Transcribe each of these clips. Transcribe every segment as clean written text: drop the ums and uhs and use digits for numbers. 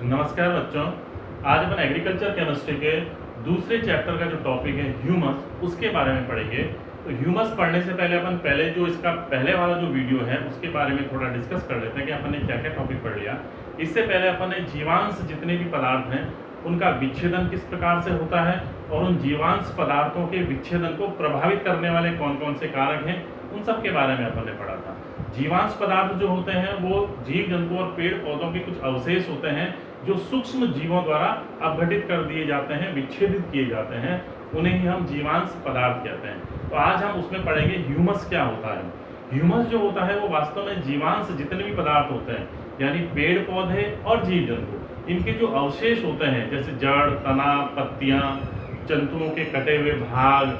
नमस्कार बच्चों। आज अपन एग्रीकल्चर केमिस्ट्री के दूसरे चैप्टर का जो टॉपिक है ह्यूमस, उसके बारे में पढ़ेंगे। तो ह्यूमस पढ़ने से पहले अपन जो इसका पहले वाला जो वीडियो है उसके बारे में थोड़ा डिस्कस कर लेते हैं कि अपन ने क्या क्या टॉपिक पढ़ लिया। इससे पहले अपन ने जीवांश जितने भी पदार्थ हैं उनका विच्छेदन किस प्रकार से होता है और उन जीवांश पदार्थों के विच्छेदन को प्रभावित करने वाले कौन कौन से कारक हैं उन सब के बारे में अपन ने पढ़ा था। जीवांश पदार्थ जो होते हैं वो जीव जंतु और पेड़ पौधों के कुछ अवशेष होते हैं जो सूक्ष्म जीवों द्वारा अपघटित कर दिए जाते हैं, विच्छेदित किए जाते हैं, उन्हें ही हम जीवांश पदार्थ कहते हैं। तो आज हम उसमें पढ़ेंगे ह्यूमस क्या होता है। ह्यूमस जो होता है वो वास्तव में जीवांश जितने भी पदार्थ होते हैं यानी पेड़ पौधे और जीव जंतु, इनके जो अवशेष होते हैं जैसे जड़, तना, पत्तियां, जंतुओं के कटे हुए भाग,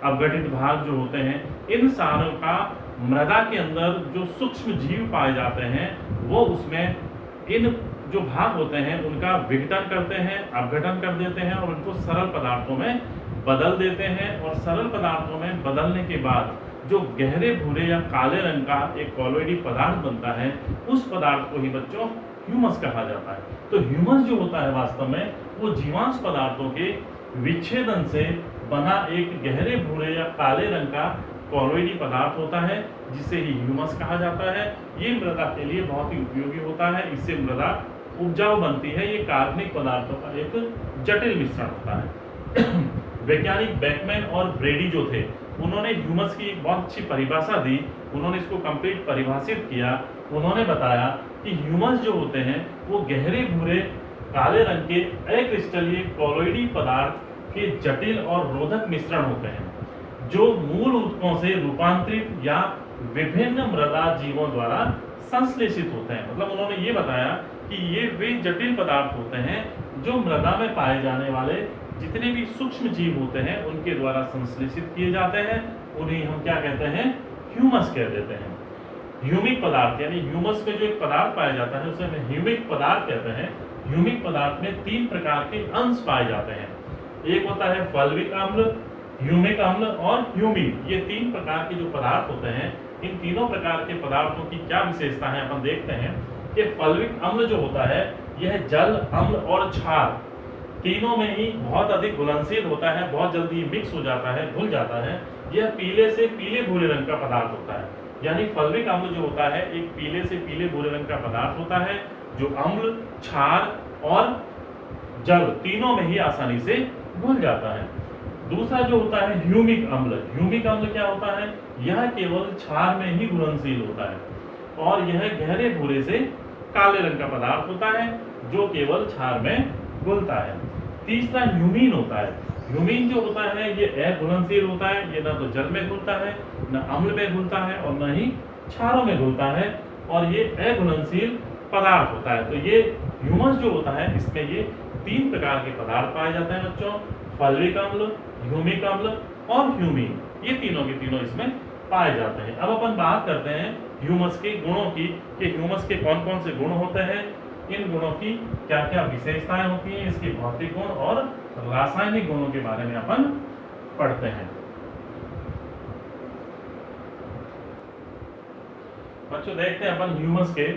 अपघटित भाग जो होते हैं, इन सारों का मृदा के अंदर जो सूक्ष्म जीव पाए जाते हैं वो उसमें इन जो भाग होते हैं उनका विघटन करते हैं, अपघटन कर देते हैं और उनको सरल पदार्थों में बदल देते हैं। और सरल पदार्थों में बदलने के बाद जो गहरे भूरे या काले रंग का एक कॉलोइडी पदार्थ बनता है उस पदार्थ को ही बच्चों ह्यूमस कहा जाता है। तो ह्यूमस जो होता है वास्तव में वो जीवांश पदार्थों के विच्छेदन से बना एक गहरे भूरे या काले रंग का कॉलोइडी पदार्थ होता है जिसे ही ह्यूमस कहा जाता है। ये मृदा के लिए बहुत ही उपयोगी होता है, इससे मृदा उपजाऊ बनती है। ये कार्बनिक पदार्थों का एक जटिल मिश्रण होता है। वैज्ञानिक बेकमैन और ब्रेडी जो थे उन्होंने ह्यूमस की एक बहुत अच्छी परिभाषा दी, उन्होंने इसको कंप्लीट परिभाषित किया। उन्होंने बताया कि ह्यूमस जो होते हैं वो गहरे भूरे काले रंग के अक्रिस्टलीय कॉलोइडी पदार्थ के जटिल और रोधक मिश्रण होते हैं जो मूल ऊतकों से रूपांतरित या विभिन्न मृदा जीवों द्वारा संश्लेषित होते हैं। मतलब उन्होंने ये बताया कि ये वे जटिल पदार्थ होते हैं जो मृदा में पाए जाने वाले जितने भी सूक्ष्म जीव होते हैं उनके द्वारा संश्लेषित किए जाते हैं, उन्हें हम क्या कहते हैं, ह्यूमस कह देते हैं। ह्यूमिक पदार्थ यानी ह्यूमस में जो एक पदार्थ पाया जाता है उसे हम ह्यूमिक पदार्थ कहते हैं। ह्यूमिक पदार्थ में तीन प्रकार के अंश पाए जाते हैं, एक होता है फल्विक अम्ल, ह्यूमिक अम्ल और ह्यूमिन। ये तीन प्रकार के जो पदार्थ होते हैं, इन तीनों प्रकार के पदार्थों की क्या विशेषता है अपन देखते हैं कि फल्विक अम्ल जो होता है यह जल, अम्ल और क्षार तीनों में ही बहुत अधिक घुलनशील होता है, बहुत जल्दी मिक्स हो जाता है, घुल जाता है। यह पीले से पीले भूरे रंग का पदार्थ होता है। यानी फल्विक अम्ल जो होता है एक पीले से पीले भूरे रंग का पदार्थ होता है जो अम्ल, क्षार और जल तीनों में ही आसानी से घुल जाता है। दूसरा जो होता है ह्यूमिक अम्ल। ह्यूमिक अम्ल क्या होता है, यह केवल क्षार में ही घुलनशील होता है और यह गहरे भूरे से काले रंग का पदार्थ होता है जो केवल क्षार में घुलता है। तीसरा ह्यूमिन होता है। ह्यूमिन जो होता है ये अघुलनशील होता है, ये न तो जल में घुलता है, न अम्ल में घुलता है और न ही क्षारों में घुलता है और ये अघुलनशील पदार्थ होता है। तो ये ह्यूमस जो होता है इसमें ये तीन प्रकार के पदार्थ पाए जाते हैं बच्चों, फल्विक अम्ल, ह्यूमिक अम्ल और ह्यूमिन। ये तीनों के तीनों इसमें पाए जाते हैं। अब अपन बात करते हैं ह्यूमस के गुणों की कि ह्यूमस के कौन कौन से गुण होते हैं, इन गुणों की क्या क्या विशेषताएं होती हैं, इसके भौतिक गुण और रासायनिक गुणों के बारे में अपन पढ़ते हैं। बच्चों देखते हैं अपन ह्यूमस के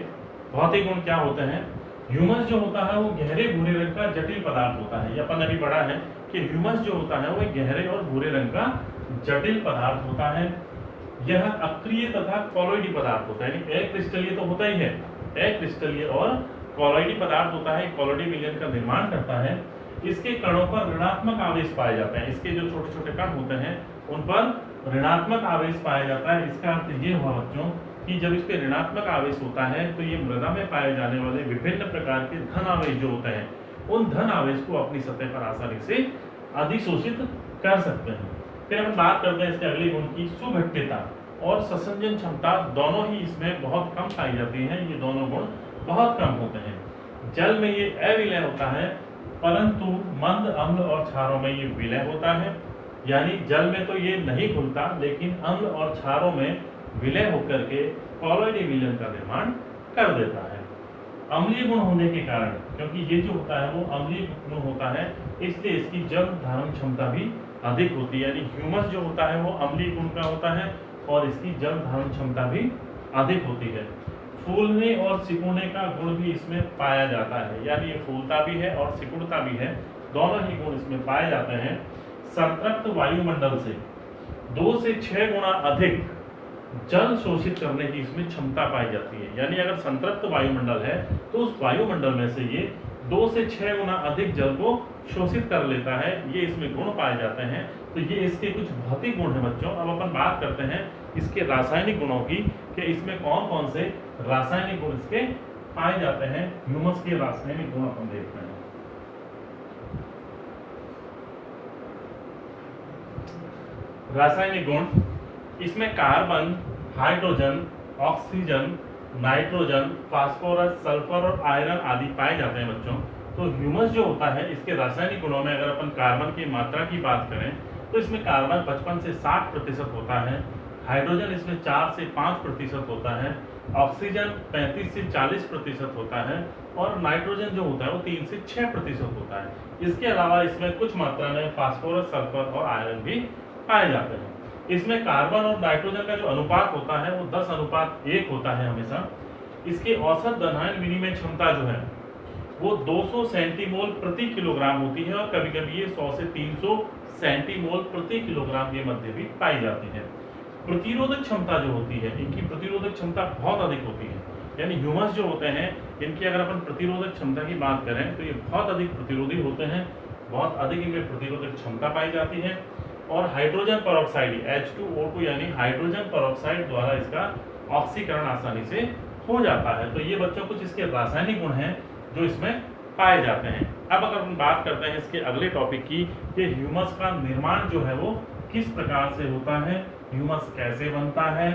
भौतिक गुण क्या होते हैं। ह्यूमस जो होता है वो गहरे भूरे रंग का जटिल पदार्थ होता है। ये अपन अभी पढ़ा है कि ह्यूमस जो होता है वो एक गहरे और भूरे रंग का जटिल पदार्थ होता है। यह अक्रिय तथा कॉलोइडी पदार्थ होता है, यानी अक्रिस्टलीय तो होता ही है, अक्रिस्टलीय और कॉलोइडी पदार्थ होता है, कॉलोइडी विलयन का निर्माण करता है। इसके कणों पर ऋणात्मक आवेश पाए जाते हैं, इसके जो छोटे छोटे कण होते हैं उन पर ऋणात्मक आवेश पाया जाता है। इसका अर्थ ये हुआ बच्चों कि जब इस पे ऋणात्मक आवेश होता है तो ये मृदा में पाए जाने वाले विभिन्न प्रकार के धन आवेश जो होते हैं उन धन आवेश को अपनी सतह पर आसानी से अधिशोषित कर सकते हैं। फिर हम बात करते हैं इसके अगले गुण की, सुघट्यता और ससंजन क्षमता दोनों ही इसमें बहुत कम पाई जाती हैं। ये दोनों गुण बहुत कम होते हैं। जल में ये अविलय होता है परंतु मंद अम्ल और क्षारों में ये विलय होता है। यानी जल में तो ये नहीं घुलता लेकिन अम्ल और क्षारों में विलय होकर के कॉलोइडी विलयन का निर्माण कर देता है। अम्लीय गुण होने के कारण, क्योंकि ये जो होता है वो अम्लीय गुण होता है, इसलिए इसकी जल धारण क्षमता भी अधिक होती है। यानी ह्यूमस जो होता है वो अम्लीय गुण का होता है और इसकी जल धारण क्षमता भी अधिक होती है। फूलने और सिकुड़ने का गुण भी इसमें पाया जाता है, यानी ये फूलता भी है और सिकुड़ता भी है, दोनों ही गुण इसमें पाए जाते हैं। संतृप्त वायुमंडल से 2 से 6 गुना अधिक जल शोषित करने की इसमें क्षमता पाई जाती है, यानी अगर संतृप्त वायुमंडल है तो उस वायुमंडल में से ये 2 से 6 गुना अधिक जल को शोषित कर लेता है, ये इसमें गुण पाए जाते हैं। तो ये इसके कुछ भौतिक गुण हैं बच्चों। अब अपन बात करते हैं इसके रासायनिक गुणों की, कि इसमें कौन कौन से रासायनिक गुण इसके पाए जाते हैं। ह्यूमस के रासायनिक गुण अपन देखते हैं। रासायनिक गुण, इसमें carbon, hydrogen, oxygen, nitrogen, phosphorus, sulphur और आयरन आदि पाए जाते हैं बच्चों। तो ह्यूमस जो होता है इसके रासायनिक गुणों में अगर अपन कार्बन की मात्रा की बात करें तो इसमें कार्बन 55 से 60% होता है, हाइड्रोजन इसमें 4 से 5% होता है, ऑक्सीजन 35 से 40% होता है और नाइट्रोजन जो होता है वो 3 से 6% होता है। इसके अलावा इसमें कुछ मात्रा में फास्फोरस, सल्फर और आयरन भी पाए जाते हैं। इसमें कार्बन और नाइट्रोजन का जो अनुपात होता है वो 10:1 होता है हमेशा। इसकी औसत दहन विनिमय क्षमता जो है वो 200 सेंटीमोल प्रति किलोग्राम होती है और कभी कभी ये 100 से 300 सेंटीमोल प्रति किलोग्राम के मध्य भी पाई जाती है। प्रतिरोधक क्षमता जो होती है, इनकी प्रतिरोधक क्षमता बहुत अधिक होती है, यानी ह्यूमस जो होते हैं इनकी अगर अपन प्रतिरोधक क्षमता की बात करें तो ये बहुत अधिक प्रतिरोधी होते हैं, बहुत अधिक इनमें प्रतिरोधक क्षमता पाई जाती है। और हाइड्रोजन परऑक्साइड H2O2 यानी हाइड्रोजन परऑक्साइड द्वारा इसका ऑक्सीकरण आसानी से हो जाता है। तो ये बच्चों कुछ इसके रासायनिक गुण हैं जो इसमें पाए जाते हैं। अब अगर हम बात करते हैं इसके अगले टॉपिक की, कि ह्यूमस का निर्माण जो है वो किस प्रकार से होता है, ह्यूमस कैसे बनता है,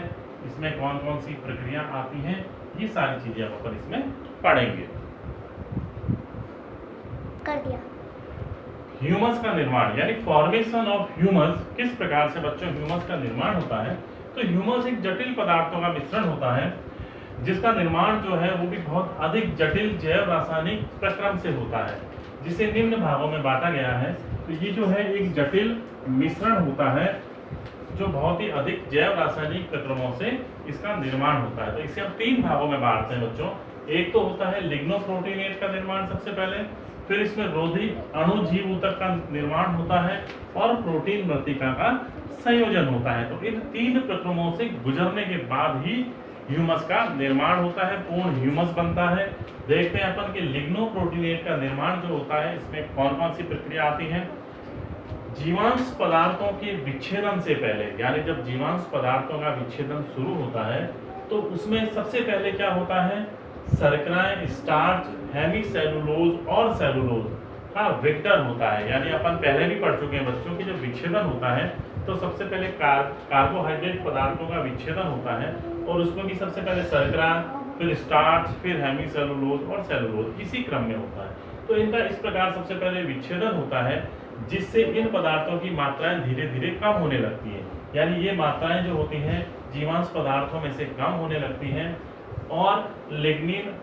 इसमें कौन कौन सी प्रक्रिया आती हैं, ये सारी चीजें हम अपन इसमें पढ़ेंगे। कर दिया। ह्यूमस का निर्माण यानी फॉर्मेशन ऑफ ह्यूमस, किस प्रकार से बच्चों ह्यूमस का निर्माण होता है। तो ह्यूमस एक जटिल पदार्थों का मिश्रण होता है जिसका निर्माण जो है वो भी बहुत अधिक जटिल जैव रासायनिक प्रक्रम से होता है, जिसे निम्न भागों में बांटा गया है। तो ये जो है एक जटिल मिश्रण होता है जो बहुत ही अधिक जैव रासायनिक प्रक्रमों से इसका निर्माण होता है। तो इसे हम 3 भागों में बांटते हैं बच्चों। एक तो होता है लिग्नोप्रोटीनेट का निर्माण सबसे पहले, फिर इसमें रोधी अणुजीव ऊतक का निर्माण होता है और प्रोटीन मृतिका का संयोजन होता है। तो इन 3 प्रक्रमों से गुजरने के बाद ही ह्यूमस का निर्माण होता है, पूर्ण ह्यूमस बनता है। देखते हैं अपन कि लिग्नोप्रोटीनेट का निर्माण जो होता है इसमें कौन कौन सी प्रक्रिया आती है। जीवांश पदार्थों के विच्छेदन से पहले, यानी जब जीवांश पदार्थों का विच्छेदन शुरू होता है तो उसमें सबसे पहले क्या होता है, शर्कराएं, स्टार्च, हेमीसेलुलोज और सेलुलोज का वेक्टर होता है। यानी अपन पहले भी पढ़ चुके हैं बच्चों की जब विच्छेदन होता है तो सबसे पहले कार्बोहाइड्रेट पदार्थों का विच्छेदन होता है और उसमें भी सबसे पहले शर्करा, फिर स्टार्च, फिर हेमीसेलुलोज और सेलुलोज, इसी क्रम में होता है। तो इनका इस प्रकार सबसे पहले विच्छेदन होता है जिससे इन पदार्थों की मात्राएं धीरे धीरे कम होने लगती है। यानी ये मात्राएं जो होती हैं जीवांश पदार्थों में से कम होने लगती हैं और लिग्निन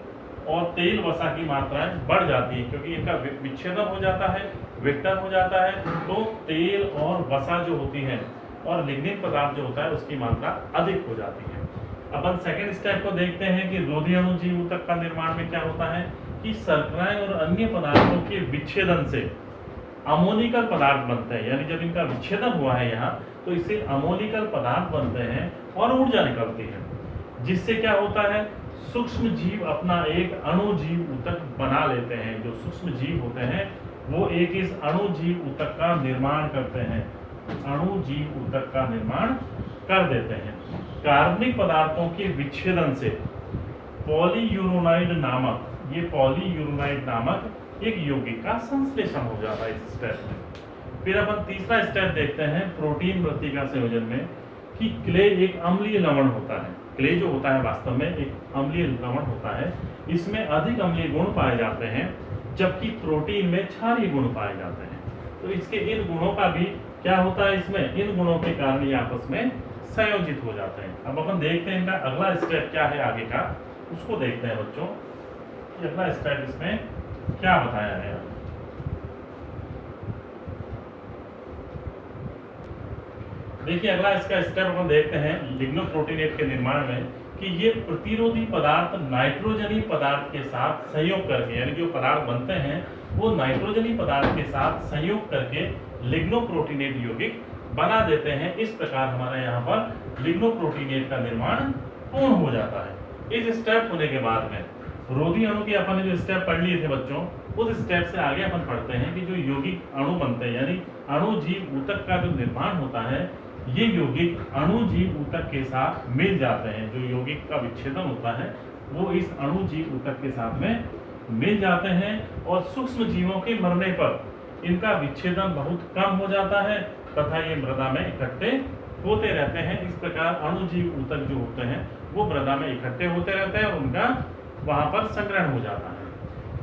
और तेल वसा की मात्राएं बढ़ जाती है, क्योंकि इनका विच्छेदन हो जाता है, वेक्टर हो जाता है, तो तेल और वसा जो होती है और लिग्निन पदार्थ जो होता है उसकी मात्रा अधिक हो जाती है। अपन सेकंड स्टेप को देखते हैं कि रोधी अणुजीव ऊतक का निर्माण में क्या होता है कि शर्कराएं और अन्य पदार्थों के विच्छेदन से अमोनिकल पदार्थ बनते हैं। यानी जब इनका विच्छेदन हुआ है यहाँ तो इससे अमोनिकल पदार्थ बनते हैं और ऊर्जा निकलती है, जिससे क्या होता है, सूक्ष्म जीव अपना एक अणुजीव ऊतक बना लेते हैं। जो सूक्ष्म जीव होते हैं वो एक इस अणुजीव ऊतक का निर्माण करते हैं, अणुजीव ऊतक का निर्माण कर देते हैं। कार्बनिक पदार्थों के विच्छेदन से पॉलीयूरोनाइड नामक, ये पॉलीयूरोनाइड नामक एक यौगिक का संश्लेषण हो जाता है इस स्टेप में। फिर अपन तीसरा स्टेप देखते हैं प्रोटीन मृतिका संयोजन में, कि क्ले एक अम्लीय लवण होता है। क्ले जो होता है वास्तव में एक अम्लीय लवण होता है, इसमें अधिक अम्लीय गुण पाए जाते हैं जबकि प्रोटीन में क्षारीय गुण पाए जाते हैं। तो इसके इन गुणों का भी क्या होता है, इसमें इन गुणों के कारण ये आपस में संयोजित हो जाते हैं। अब अपन देखते हैं इनका अगला स्टेप क्या है आगे का, उसको देखते हैं बच्चों। अगला स्टेप इसमें क्या बताया है। देखिए अगला इसका स्टेप अपन देखते हैं लिग्नोप्रोटीनेट के निर्माण में, कि ये प्रतिरोधी पदार्थ नाइट्रोजनी पदार्थ के साथ संयोग करके, यानी जो पदार्थ बनते हैं वो नाइट्रोजनी पदार्थ के साथ संयोग करके लिग्नोप्रोटीनेट यौगिक बना देते हैं। इस प्रकार हमारे यहाँ पर लिग्नोप्रोटीनेट का निर्माण पूर्ण हो जाता है। इस स्टेप होने के बाद में रोधी अणु के अपन ने जो स्टेप पढ़ लिए थे बच्चों, उस स्टेप से आगे अपन पढ़ते हैं कि जो यौगिक अणु बनते हैं, यानी अणु जीव ऊतक का जो निर्माण होता है, ये यौगिक अणु जीव ऊतक के साथ मिल जाते हैं। जो यौगिक का विच्छेदन होता है वो इस अणु जीव ऊतक के साथ में मिल जाते हैं और सूक्ष्म जीवों के मरने पर इनका विच्छेदन बहुत कम हो जाता है तथा ये मृदा में इकट्ठे होते रहते हैं। इस प्रकार अणु जीव ऊतक जो होते हैं वो मृदा में इकट्ठे होते रहते हैं और उनका वहां पर संग्रहण हो जाता है।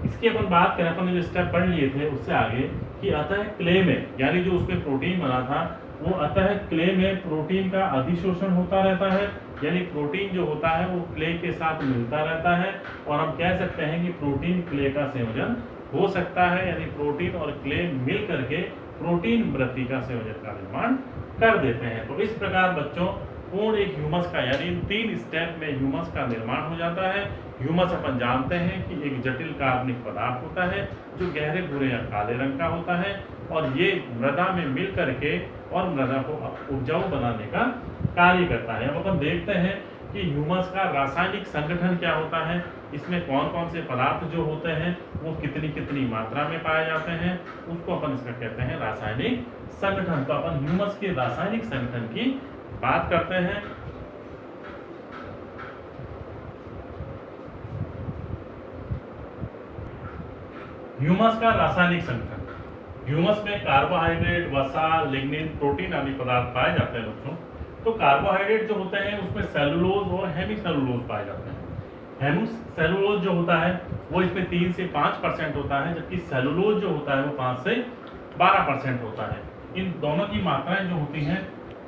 इसकी अपन बात करें, अपन ने जो स्टेप पढ़ लिए थे उससे आगे कि अतः क्ले में, यानी जो उसमें प्रोटीन बना था वो अतः क्ले में प्रोटीन का अधिशोषण होता रहता है, यानी प्रोटीन जो होता है वो क्ले के साथ मिलता रहता है और हम कह सकते हैं कि प्रोटीन क्ले का संयोजन हो सकता है, यानी प्रोटीन और क्ले मिल करके प्रोटीन वृत्ति का संयोजन का निर्माण कर देते हैं। तो इस प्रकार बच्चों पूर्ण एक ह्यूमस का, यानी 3 स्टेप में ह्यूमस का निर्माण हो जाता है। ह्यूमस अपन जानते हैं कि एक जटिल कार्बनिक पदार्थ होता है जो गहरे भूरे या काले रंग का होता है और ये मृदा में मिल करके और मृदा को उपजाऊ बनाने का कार्य करता है। अब अपन देखते हैं कि ह्यूमस का रासायनिक संगठन क्या होता है, इसमें कौन कौन से पदार्थ जो होते हैं वो कितनी कितनी मात्रा में पाए जाते हैं, उसको अपन इसका कहते हैं रासायनिक संगठन। तो अपन ह्यूमस के रासायनिक संगठन की बात करते हैं। ह्यूमस का रासायनिक संगठन, ह्यूमस में कार्बोहाइड्रेट, वसा, लिग्निन, प्रोटीन आदि पदार्थ पाए जाते हैं बच्चों। तो कार्बोहाइड्रेट जो होते हैं उसमें सेलुलोज और हेमीसेलुलोज पाए जाते हैं। हेमीसेलुलोज जो होता है वो इसमें 3 से 5% होता है, जबकि सेलुलोज जो होता है वो 5 से 12% होता है। इन दोनों की मात्राएं जो होती हैं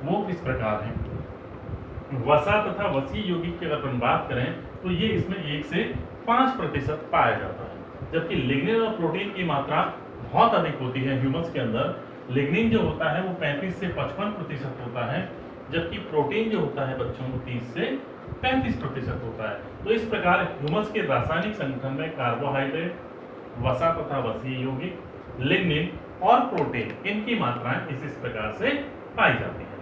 वो इस प्रकार हैं। वसा तथा वसी यौगिक की अगर अपन बात करें तो ये इसमें 1 से 5% पाया जाता है, जबकि लिग्निन और प्रोटीन की मात्रा बहुत अधिक होती है ह्यूमस के अंदर। लिग्निन जो होता है वो 35 से 55% होता है, जबकि प्रोटीन जो होता है बच्चों को 30 से 35% होता है। तो इस प्रकार ह्यूमस के रासायनिक संगठन में कार्बोहाइड्रेट, वसा तथा वसीय यौगिक, लिग्निन और प्रोटीन, इनकी मात्राएं इस प्रकार से पाई जाती हैं।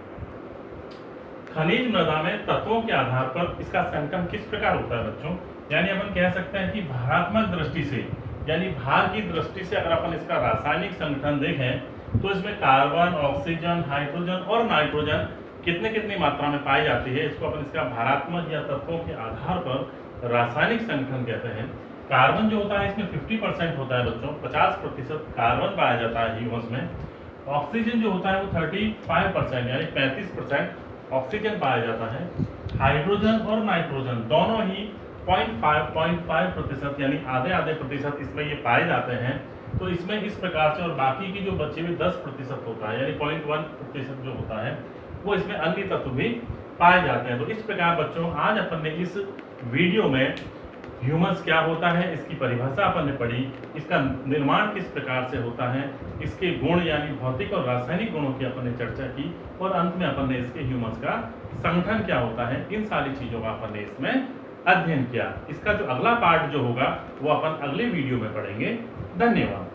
खनिज मृदा में तत्वों के आधार पर इसका संगठन किस प्रकार होता है बच्चों, यानी अपन कह सकते हैं कि भारात्मक दृष्टि से, यानी भार की दृष्टि से अगर अपन इसका रासायनिक संगठन देखें तो इसमें कार्बन, ऑक्सीजन, हाइड्रोजन और नाइट्रोजन कितने कितनी मात्रा में पाई जाती है, इसको अपन इसका भारात्मक या तत्वों के आधार पर रासायनिक संगठन कहते हैं। कार्बन जो होता है इसमें 50% होता है बच्चों, 50% कार्बन पाया जाता है ह्यूमस में। ऑक्सीजन जो होता है वो 35% यानी 35% ऑक्सीजन पाया जाता है। हाइड्रोजन और नाइट्रोजन दोनों ही 0.5% यानी आधे प्रतिशत इसमें ये पाए जाते हैं। तो इसमें इस प्रकार से, और बाकी की जो बचे हुए 10% होता है यानी 0.1% जो होता है वो इसमें अन्य तत्व भी पाए जाते हैं। तो इस प्रकार बच्चों आज अपन ने इस वीडियो में ह्यूमस क्या होता है इसकी परिभाषा अपन ने पढ़ी, इसका निर्माण किस प्रकार से होता है, इसके गुण यानी भौतिक और रासायनिक गुणों की अपन ने चर्चा की और अंत में अपन ने इसके ह्यूमस का संगठन क्या होता है, इन सारी चीजों का अपन ने इसमें अध्ययन किया। इसका जो अगला पार्ट जो होगा वो अपन अगले वीडियो में पढ़ेंगे। धन्यवाद।